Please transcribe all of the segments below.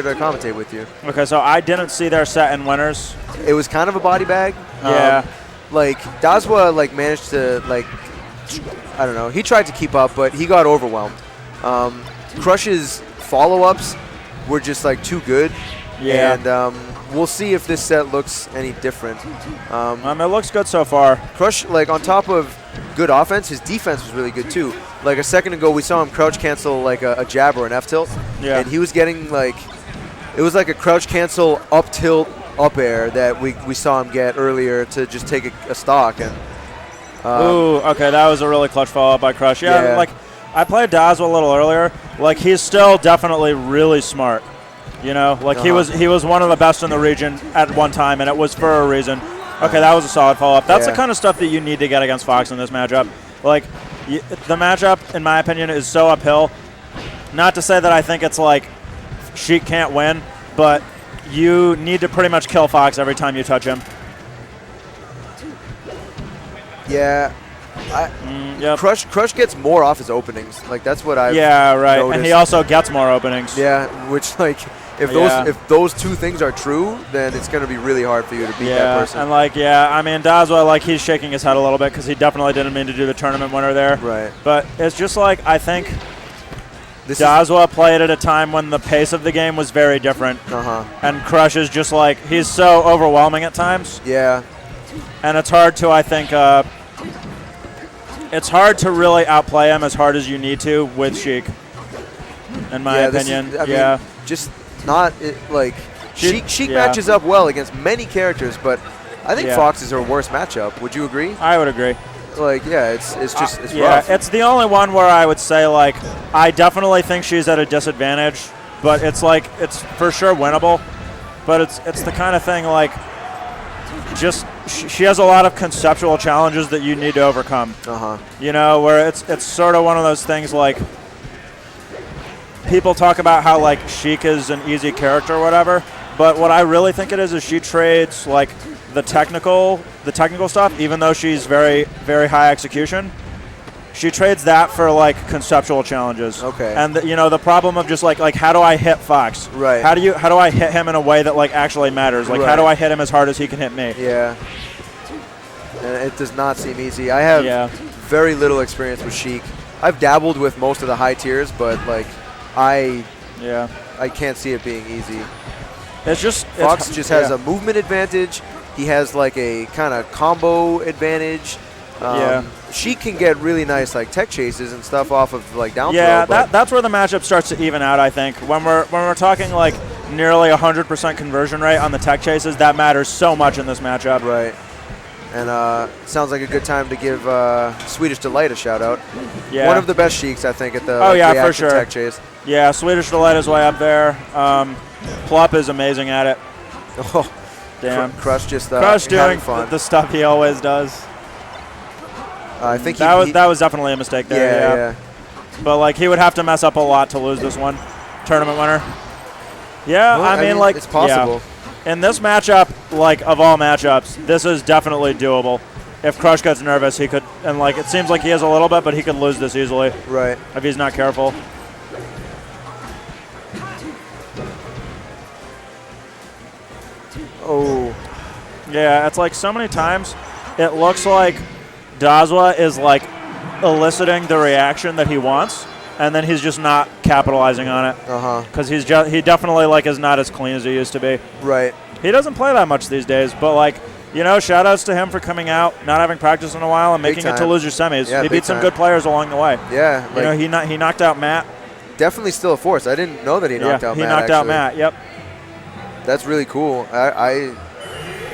to commentate with you. Okay, so I didn't see their set in winners. It was kind of a body bag. Yeah. Like Dazwa managed to I don't know. He tried to keep up, but he got overwhelmed. Crush's follow-ups were just too good. Yeah. And we'll see if this set looks any different. It looks good so far. Crush, on top of good offense, his defense was really good too. Like a second ago, we saw him crouch cancel a jab or an F tilt. Yeah. And he was getting it was like a crouch cancel up tilt up air that we saw him get earlier to just take a stock. And ooh, okay, that was a really clutch follow-up by Crush. Yeah, I played Dazwa a little earlier. He's still definitely really smart. You know, he was one of the best in the region at one time, and it was for a reason. Okay, that was a solid follow-up. That's the kind of stuff that you need to get against Fox in this matchup. The matchup, in my opinion, is so uphill. Not to say that I think it's Sheik can't win, but you need to pretty much kill Fox every time you touch him. Yeah. Yep. Crush gets more off his openings. That's what I've noticed. And he also gets more openings. Yeah, which if those two things are true, then it's going to be really hard for you to beat that person. And Dazwa, he's shaking his head a little bit because he definitely didn't mean to do the tournament winner there. Right. But it's just I think Dazwa played at a time when the pace of the game was very different. And Crush is just he's so overwhelming at times. Yeah. And it's hard to, I think, it's hard to really outplay him as hard as you need to with Sheik, in my opinion. Just not Sheik matches up well against many characters, but I think Fox is her worst matchup. Would you agree? I would agree. It's rough. It's the only one where I would say I definitely think she's at a disadvantage, but it's it's for sure winnable. But it's the kind of thing she has a lot of conceptual challenges that you need to overcome. You know, where it's sort of one of those things people talk about how Sheik is an easy character or whatever, but what I really think it is she trades the technical stuff, even though she's very, very high execution. She trades that for conceptual challenges. Okay. And the problem of just how do I hit Fox? Right. How do I hit him in a way that actually matters? How do I hit him as hard as he can hit me? Yeah. And it does not seem easy. I have very little experience with Sheik. I've dabbled with most of the high tiers, but I can't see it being easy. It's just Fox just has a movement advantage. He has a kind of combo advantage. Sheik can get really nice tech chases and stuff off of down throw. Yeah, that's where the matchup starts to even out. I think when we're talking nearly 100% conversion rate on the tech chases, that matters so much in this matchup. Right. And sounds like a good time to give Swedish Delight a shout out. Yeah. One of the best Sheiks, I think, at the for sure. tech chase. Yeah, Swedish Delight is way up there. Plup is amazing at it. Oh, damn. Crush just Crush doing fun. the stuff he always does. I think that was definitely a mistake there. Yeah. But he would have to mess up a lot to lose this one. Tournament winner. Yeah, well, I mean it's possible. Yeah. In this matchup, of all matchups, this is definitely doable. If Crush gets nervous, he could, and it seems like he is a little bit, but he could lose this easily. Right. If he's not careful. Oh. Yeah, it's so many times it looks like Dazwa is eliciting the reaction that he wants, and then he's just not capitalizing on it. Because he definitely is not as clean as he used to be. Right. He doesn't play that much these days, but shout outs to him for coming out, not having practiced in a while, and making it to loser semis. Yeah, he beat some good players along the way. Yeah. He knocked out Matt. Definitely still a force. I didn't know that he knocked out Matt. He knocked out Matt. Yep. That's really cool. I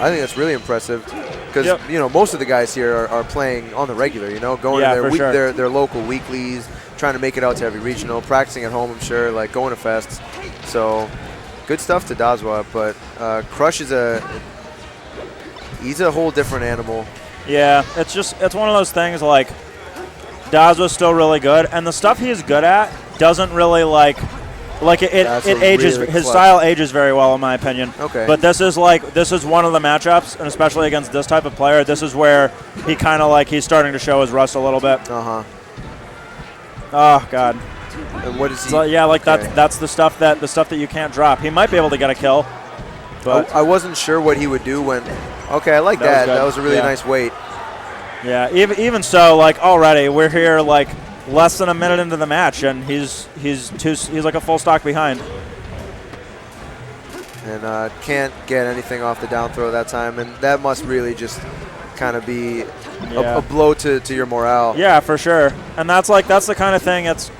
think that's really impressive because most of the guys here are playing on the regular. Going to their local weeklies, trying to make it out to every regional, practicing at home. I'm sure, going to fests. So good stuff to Dazwa, but Crush is he's a whole different animal. Yeah, it's one of those things Dazwa's still really good, and the stuff he's good at doesn't really it ages. Really his style ages very well, in my opinion. Okay. But this is one of the matchups, and especially against this type of player, this is where he kind of he's starting to show his rust a little bit. Oh God. And what is he? So, yeah, like that's the stuff that you can't drop. He might be able to get a kill, but I wasn't sure what he would do when. Okay, I like that. That was a really nice weight. Yeah, even so, like already we're here like less than a minute into the match, and he's like a full stock behind. And can't get anything off the down throw that time, and that must really just kind of be a blow to your morale. Yeah, for sure. And that's the kind of thing. It's,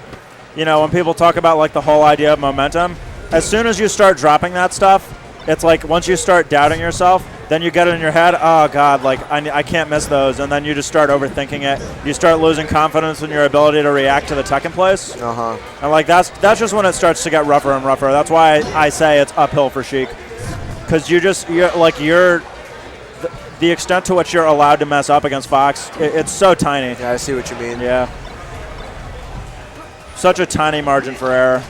you know, when people talk about like the whole idea of momentum, as soon as you start dropping that stuff, it's like once you start doubting yourself, then you get it in your head, oh God, like I can't miss those, and then you just start overthinking it. You start losing confidence in your ability to react to the tech in place. And like that's just when it starts to get rougher and rougher. That's why I say it's uphill for Sheik, because the extent to which you're allowed to mess up against Fox, it's so tiny. Yeah, I see what you mean. Yeah. Such a tiny margin for error.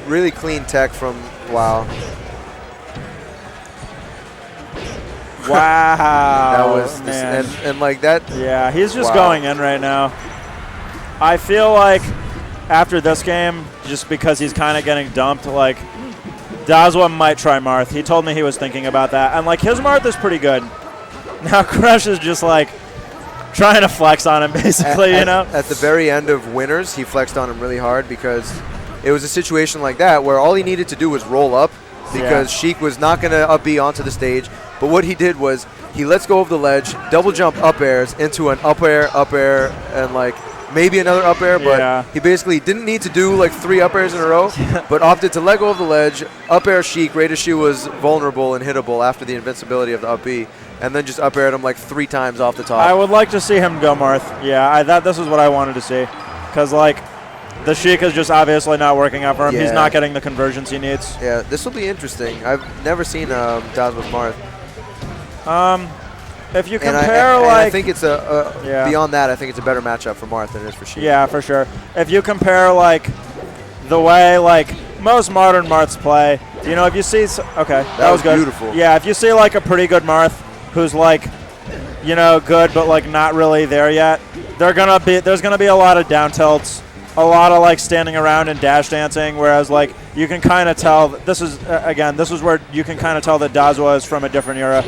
Really clean tech from Wow. Wow. That was man. And like that. Yeah, he's just going in right now. I feel like after this game, just because he's kind of getting dumped, like Dazwa might try Marth. He told me he was thinking about that. And like his Marth is pretty good. Now Crush is just like trying to flex on him basically, you know? At the very end of Winners, he flexed on him really hard because it was a situation like that where all he needed to do was roll up because Sheik was not going to up B onto the stage. But what he did was he lets go of the ledge, double jump up airs into an up air, and like maybe another up air, but he basically didn't need to do like 3 up airs in a row, but opted to let go of the ledge, up air Sheik right as she was vulnerable and hittable after the invincibility of the up B, and then just up aired him like 3 times off the top. I would like to see him go Marth. Yeah, this is what I wanted to see, because like the Sheik is just obviously not working out for him. He's not getting the conversions he needs. Yeah, this will be interesting. I've never seen Dazwa with Marth. If you compare, I think it's beyond that, I think it's a better matchup for Marth than it is for Sheik. Yeah, for sure. If you compare like the way like most modern Marths play, you know, if you see, that was good. Beautiful. Yeah, if you see like a pretty good Marth who's like, you know, good but like not really there yet, there's gonna be a lot of down tilts, a lot of like standing around and dash dancing, whereas like you can kind of tell this is where you can kind of tell that Dazwa is from a different era.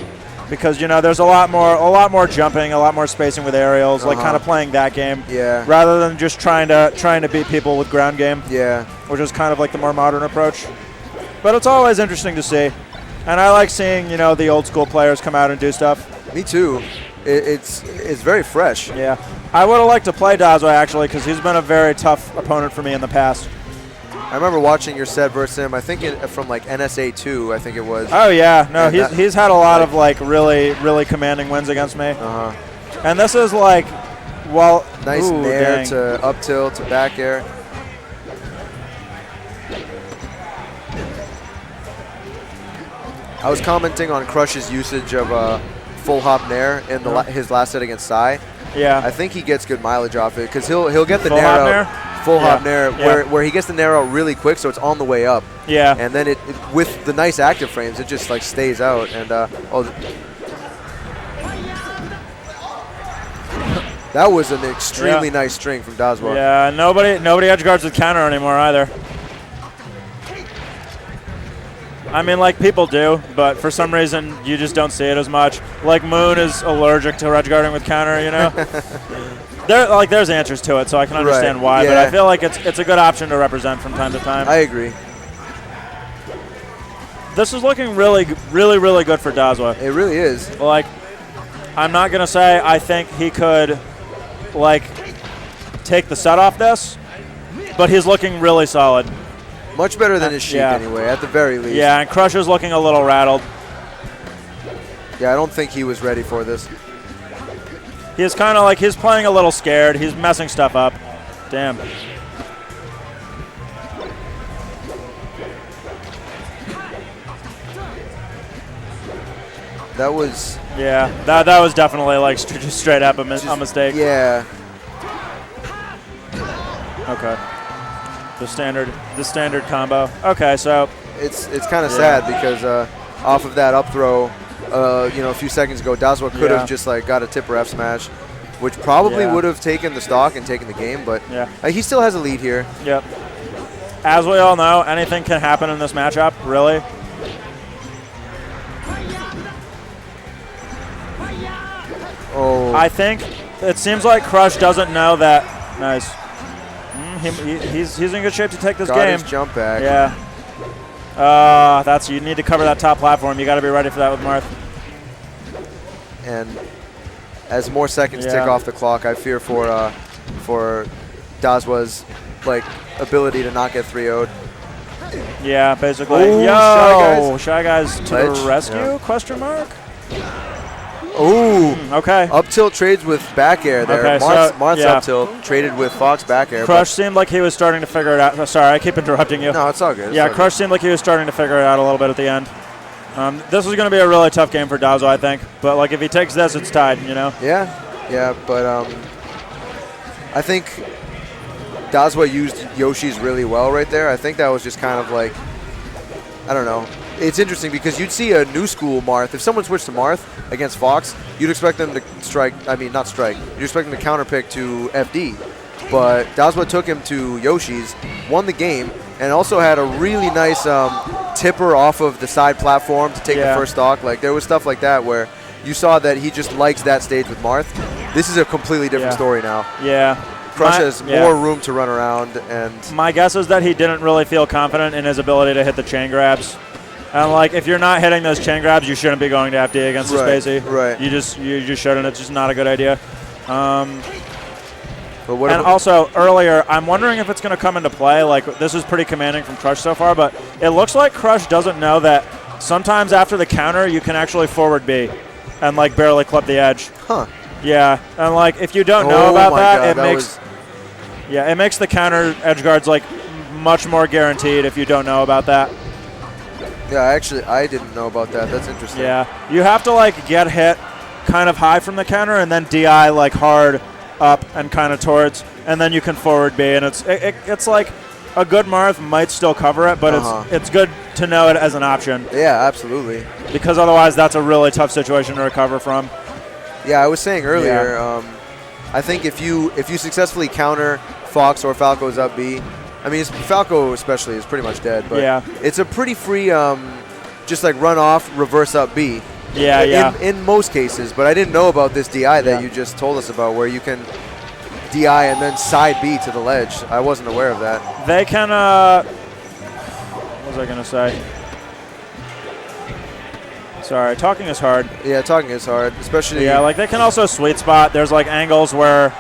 Because, you know, there's a lot more jumping, a lot more spacing with aerials, like kind of playing that game. Yeah. Rather than just trying to beat people with ground game. Yeah. Which is kind of like the more modern approach. But it's always interesting to see. And I like seeing, you know, the old school players come out and do stuff. Me too. It's very fresh. Yeah. I would have liked to play Dazwa, actually, because he's been a very tough opponent for me in the past. I remember watching your set versus him. I think from like NSA 2, I think it was. Oh yeah, no, he's had a lot of like really commanding wins against me. And this is like, well, nice nair to up tilt to back air. I was commenting on Crush's usage of full hop nair in his last set against Sai. Yeah, I think he gets good mileage off it because he'll get the nair out. Full hop nair, where he gets the nair out really quick, so it's on the way up. Yeah. And then it with the nice active frames, it just like stays out. And that was an extremely nice string from Dazwa. Yeah, nobody edge guards with counter anymore either. I mean, like people do, but for some reason you just don't see it as much. Like Moon is allergic to edge guarding with counter, you know. There's answers to it, so I can understand why. But I feel like it's a good option to represent from time to time. I agree. This is looking really good for Dazwa. It really is. Like, I'm not gonna say I think he could, like, take the set off this, but he's looking really solid. Much better than his Sheik anyway, at the very least. Yeah, and Crusher's looking a little rattled. Yeah, I don't think he was ready for this. He's kind of like, he's playing a little scared. He's messing stuff up. Damn. That was... Yeah, that was definitely like just straight up a mistake. Yeah. Okay. The standard combo. Okay, so... It's kind of sad because off of that up throw, you know, a few seconds ago, Dazwa could have just like got a tipper F smash. which probably would have taken the stock and taken the game, but he still has a lead here. Yep. As we all know, anything can happen in this matchup, really. Oh. I think it seems like Crush doesn't know that. Nice. He's in good shape to take this game. His jump back. Yeah. You need to cover that top platform. You got to be ready for that with Marth. And as more seconds tick off the clock, I fear for Dazwa's ability to not get 3-0'd. Yeah, basically. Ooh, Yo, Shy Guys to the rescue? Question mark. Ooh. Okay. Up tilt trades with back air there. Okay, Marth's up tilt traded with Fox back air. Crush seemed like he was starting to figure it out. Sorry, I keep interrupting you. No, it's all good. Crush seemed like he was starting to figure it out a little bit at the end. This is going to be a really tough game for Dazwa, I think. But if he takes this, it's tied, you know? Yeah, but I think Dazwa used Yoshi's really well right there. I think that was just kind of I don't know. It's interesting because you'd see a new school Marth. If someone switched to Marth against Fox, you'd expect them to not strike. You'd expect them to counterpick to FD. But Dazwa took him to Yoshi's, won the game, and also had a really nice tipper off of the side platform to take the first stock. There was stuff like that where you saw that he just likes that stage with Marth. This is a completely different story now. Yeah. Crush has more room to run around. And my guess is that he didn't really feel confident in his ability to hit the chain grabs. And if you're not hitting those chain grabs, you shouldn't be going to FD against the Spacey. Right. You just shouldn't. It's just not a good idea. But also earlier, I'm wondering if it's going to come into play. This is pretty commanding from Crush so far, but it looks like Crush doesn't know that sometimes after the counter you can actually forward B and barely clip the edge. Huh. Yeah, and if you don't know about that, it makes the counter edge guards much more guaranteed if you don't know about that. Yeah, actually, I didn't know about that. That's interesting. Yeah, you have to get hit kind of high from the counter and then DI hard up and kind of towards, and then you can forward B, and it's a good Marth might still cover it, but it's good to know it as an option. Yeah, absolutely. Because otherwise, that's a really tough situation to recover from. Yeah, I was saying earlier. I think if you successfully counter Fox or Falco's up B. I mean, Falco especially is pretty much dead, but it's a pretty free, just run off, reverse up B. In most cases, but I didn't know about this DI that you just told us about, where you can DI and then side B to the ledge. I wasn't aware of that. They can. What was I gonna say? Sorry, talking is hard. Yeah, talking is hard, especially. Yeah, they can also sweet spot. There's angles where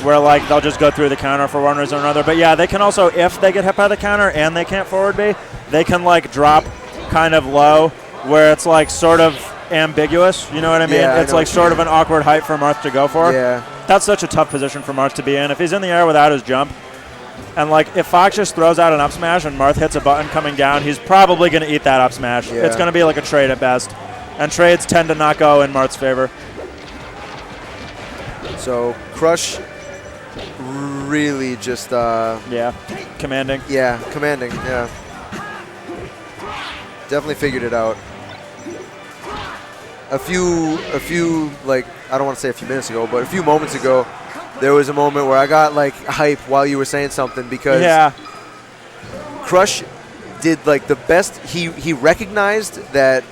they'll just go through the counter for one reason or another. But yeah, they can also, if they get hit by the counter and they can't forward B, they can drop kind of low where it's sort of ambiguous. You know what I mean? Yeah, it's sort of an awkward height for Marth to go for. Yeah. That's such a tough position for Marth to be in. If he's in the air without his jump, and if Fox just throws out an up smash and Marth hits a button coming down, he's probably going to eat that up smash. Yeah. It's going to be a trade at best. And trades tend to not go in Marth's favor. So Crush really just commanding. Yeah, commanding. Yeah, definitely figured it out. A few I don't want to say a few minutes ago, but a few moments ago, there was a moment where I got hype while you were saying something, because Crush did the best. He recognized that